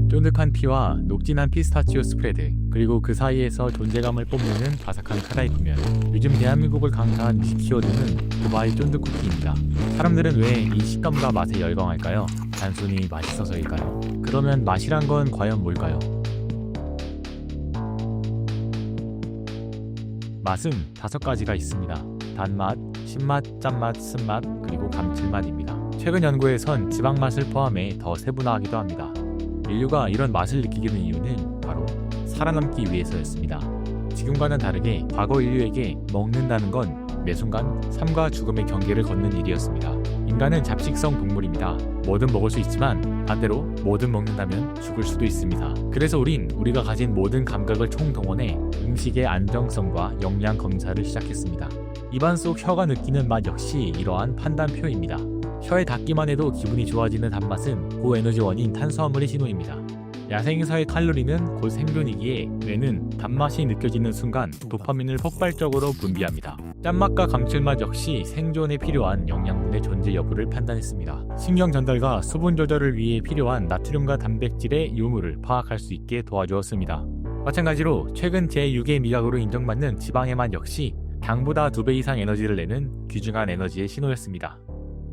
쫀득한 피와 녹진한 피스타치오 스프레드, 그리고 그 사이에서 존재감을 뽐내는 바삭한 카다이프면, 요즘 대한민국을 강타한 음식 키워드는 두바이 쫀득 쿠키입니다. 사람들은 왜 이 식감과 맛에 열광할까요? 단순히 맛있어서일까요? 그러면 맛이란 건 과연 뭘까요? 맛은 5가지가 있습니다. 단맛, 신맛, 짠맛, 쓴맛, 그리고 감칠맛입니다. 최근 연구에선 지방맛을 포함해 더 세분화하기도 합니다. 인류가 이런 맛을 느끼게 된 이유는 바로 살아남기 위해서였습니다. 지금과는 다르게 과거 인류에게 먹는다는 건 매 순간 삶과 죽음의 경계를 걷는 일이었습니다. 인간은 잡식성 동물입니다. 뭐든 먹을 수 있지만 반대로 뭐든 먹는다면 죽을 수도 있습니다. 그래서 우리가 가진 모든 감각을 총동원해 음식의 안정성과 영양 검사를 시작했습니다. 입안 속 혀가 느끼는 맛 역시 이러한 판단표입니다. 혀에 닿기만 해도 기분이 좋아지는 단맛은 고에너지원인 탄수화물의 신호입니다. 야생에서의 칼로리는 곧 생존이기에 뇌는 단맛이 느껴지는 순간 도파민을 폭발적으로 분비합니다. 짠맛과 감칠맛 역시 생존에 필요한 영양분의 존재 여부를 판단했습니다. 신경 전달과 수분 조절을 위해 필요한 나트륨과 단백질의 유무를 파악할 수 있게 도와주었습니다. 마찬가지로 최근 제6의 미각으로 인정받는 지방의 맛 역시 당보다 2배 이상 에너지를 내는 귀중한 에너지의 신호였습니다.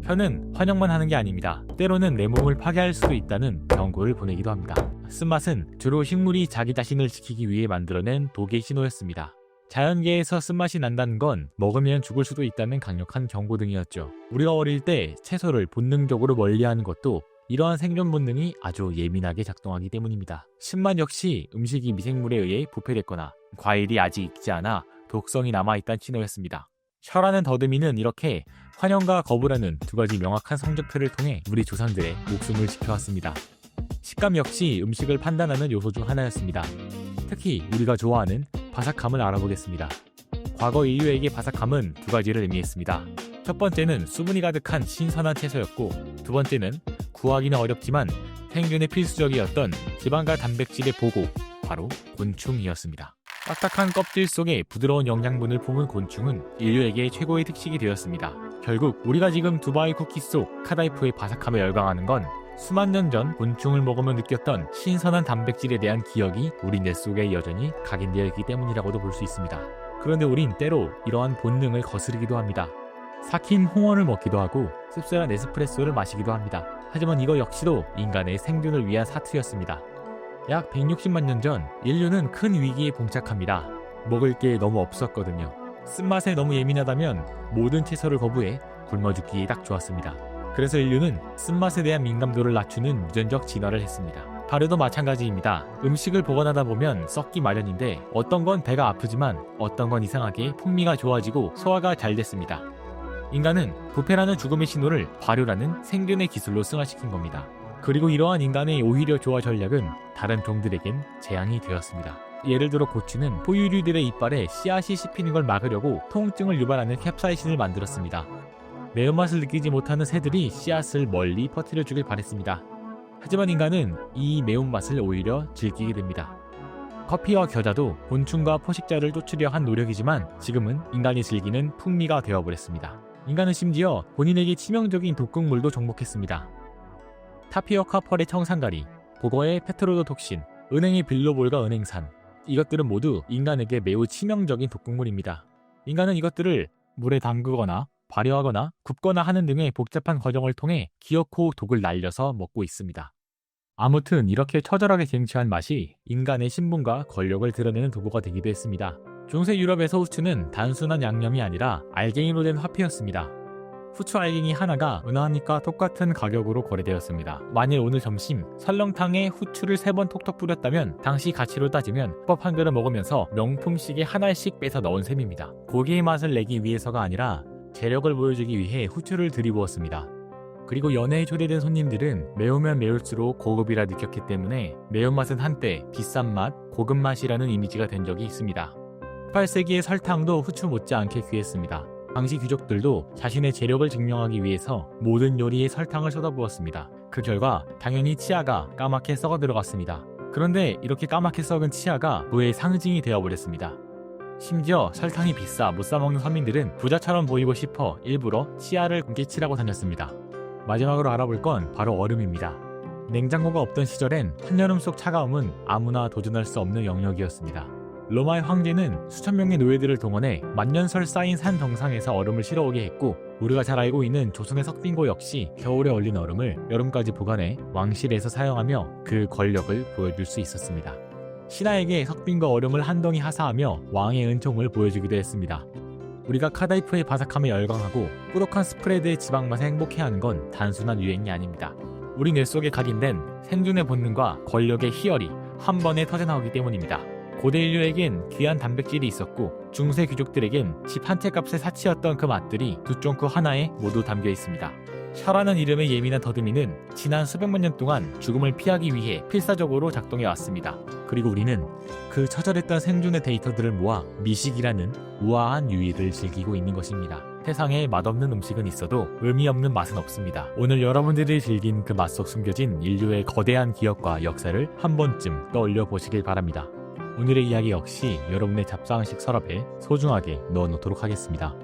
혀는 환영만 하는 게 아닙니다. 때로는 내 몸을 파괴할 수도 있다는 경고를 보내기도 합니다. 쓴맛은 주로 식물이 자기 자신을 지키기 위해 만들어낸 독의 신호였습니다. 자연계에서 쓴맛이 난다는 건 먹으면 죽을 수도 있다는 강력한 경고 등이었죠. 우리가 어릴 때 채소를 본능적으로 멀리하는 것도 이러한 생존 본능이 아주 예민하게 작동하기 때문입니다. 신맛 역시 음식이 미생물에 의해 부패됐거나 과일이 아직 익지 않아 독성이 남아있다는 신호였습니다. 혀라는 더듬이는 이렇게 환영과 거부라는 2가지 명확한 성적표를 통해 우리 조상들의 목숨을 지켜왔습니다. 식감 역시 음식을 판단하는 요소 중 하나였습니다. 특히 우리가 좋아하는 바삭함을 알아보겠습니다. 과거 인류에게 바삭함은 2가지를 의미했습니다. 첫 번째는 수분이 가득한 신선한 채소였고, 2번째는 구하기는 어렵지만 생존에 필수적이었던 지방과 단백질의 보고, 바로 곤충이었습니다. 딱딱한 껍질 속에 부드러운 영양분을 품은 곤충은 인류에게 최고의 특식이 되었습니다. 결국 우리가 지금 두바이 쿠키 속 카다이프의 바삭함에 열광하는 건 수만 년 전 곤충을 먹으며 느꼈던 신선한 단백질에 대한 기억이 우리 뇌 속에 여전히 각인되어 있기 때문이라고도 볼 수 있습니다. 그런데 우린 때로 이러한 본능을 거스르기도 합니다. 삭힌 홍어를 먹기도 하고 씁쓸한 에스프레소를 마시기도 합니다. 하지만 이거 역시도 인간의 생존을 위한 사투였습니다. 약 160만 년 전 인류는 큰 위기에 봉착합니다. 먹을 게 너무 없었거든요. 쓴맛에 너무 예민하다면 모든 채소를 거부해 굶어 죽기에 딱 좋았습니다. 그래서 인류는 쓴맛에 대한 민감도를 낮추는 유전적 진화를 했습니다. 발효도 마찬가지입니다. 음식을 보관하다 보면 썩기 마련인데 어떤 건 배가 아프지만 어떤 건 이상하게 풍미가 좋아지고 소화가 잘 됐습니다. 인간은 부패라는 죽음의 신호를 발효라는 생존의 기술로 승화시킨 겁니다. 그리고 이러한 인간의 오히려 조화 전략은 다른 종들에겐 재앙이 되었습니다. 예를 들어 고추는 포유류들의 이빨에 씨앗이 씹히는 걸 막으려고 통증을 유발하는 캡사이신을 만들었습니다. 매운맛을 느끼지 못하는 새들이 씨앗을 멀리 퍼뜨려주길 바랬습니다. 하지만 인간은 이 매운맛을 오히려 즐기게 됩니다. 커피와 겨자도 곤충과 포식자를 쫓으려 한 노력이지만 지금은 인간이 즐기는 풍미가 되어버렸습니다. 인간은 심지어 본인에게 치명적인 독극물도 정복했습니다. 타피오카 펄의 청산가리, 보거의 페트로도톡신, 은행의 빌로볼과 은행산, 이것들은 모두 인간에게 매우 치명적인 독극물입니다. 인간은 이것들을 물에 담그거나 발효하거나 굽거나 하는 등의 복잡한 과정을 통해 기어코 독을 날려서 먹고 있습니다. 아무튼 이렇게 처절하게 쟁취한 맛이 인간의 신분과 권력을 드러내는 도구가 되기도 했습니다. 중세 유럽에서 후추는 단순한 양념이 아니라 알갱이로 된 화폐였습니다. 후추 알갱이 하나가 은하잎과 똑같은 가격으로 거래되었습니다. 만일 오늘 점심 설렁탕에 후추를 3번 톡톡 뿌렸다면 당시 가치로 따지면 밥 한 그릇 먹으면서 명품식에 하나씩 빼서 넣은 셈입니다. 고기의 맛을 내기 위해서가 아니라 재력을 보여주기 위해 후추를 들이부었습니다. 그리고 연회에 초대된 손님들은 매우면 매울수록 고급이라 느꼈기 때문에 매운맛은 한때 비싼 맛, 고급 맛이라는 이미지가 된 적이 있습니다. 18세기의 설탕도 후추 못지않게 귀했습니다. 당시 귀족들도 자신의 재력을 증명하기 위해서 모든 요리에 설탕을 쏟아부었습니다. 그 결과 당연히 치아가 까맣게 썩어 들어갔습니다. 그런데 이렇게 까맣게 썩은 치아가 부의 상징이 되어버렸습니다. 심지어 설탕이 비싸 못 사먹는 서민들은 부자처럼 보이고 싶어 일부러 치아를 뭉개칠하고 다녔습니다. 마지막으로 알아볼 건 바로 얼음입니다. 냉장고가 없던 시절엔 한여름 속 차가움은 아무나 도전할 수 없는 영역이었습니다. 로마의 황제는 수천 명의 노예들을 동원해 만년설 쌓인 산 정상에서 얼음을 실어오게 했고, 우리가 잘 알고 있는 조선의 석빙고 역시 겨울에 얼린 얼음을 여름까지 보관해 왕실에서 사용하며 그 권력을 보여줄 수 있었습니다. 신하에게 석빙고 얼음을 한 덩이 하사하며 왕의 은총을 보여주기도 했습니다. 우리가 카다이프의 바삭함에 열광하고 꾸덕한 스프레드의 지방 맛에 행복해하는 건 단순한 유행이 아닙니다. 우리 뇌 속에 각인된 생존의 본능과 권력의 희열이 한 번에 터져나오기 때문입니다. 고대 인류에겐 귀한 단백질이 있었고, 중세 귀족들에겐 집 한 채 값의 사치였던 그 맛들이 두 쫑크 하나에 모두 담겨 있습니다. 혀라는 이름의 예민한 더듬이는 지난 수백만 년 동안 죽음을 피하기 위해 필사적으로 작동해 왔습니다. 그리고 우리는 그 처절했던 생존의 데이터들을 모아 미식이라는 우아한 유익을 즐기고 있는 것입니다. 세상에 맛없는 음식은 있어도 의미 없는 맛은 없습니다. 오늘 여러분들이 즐긴 그 맛 속 숨겨진 인류의 거대한 기억과 역사를 한 번쯤 떠올려 보시길 바랍니다. 오늘의 이야기 역시 여러분의 잡상식 서랍에 소중하게 넣어놓도록 하겠습니다.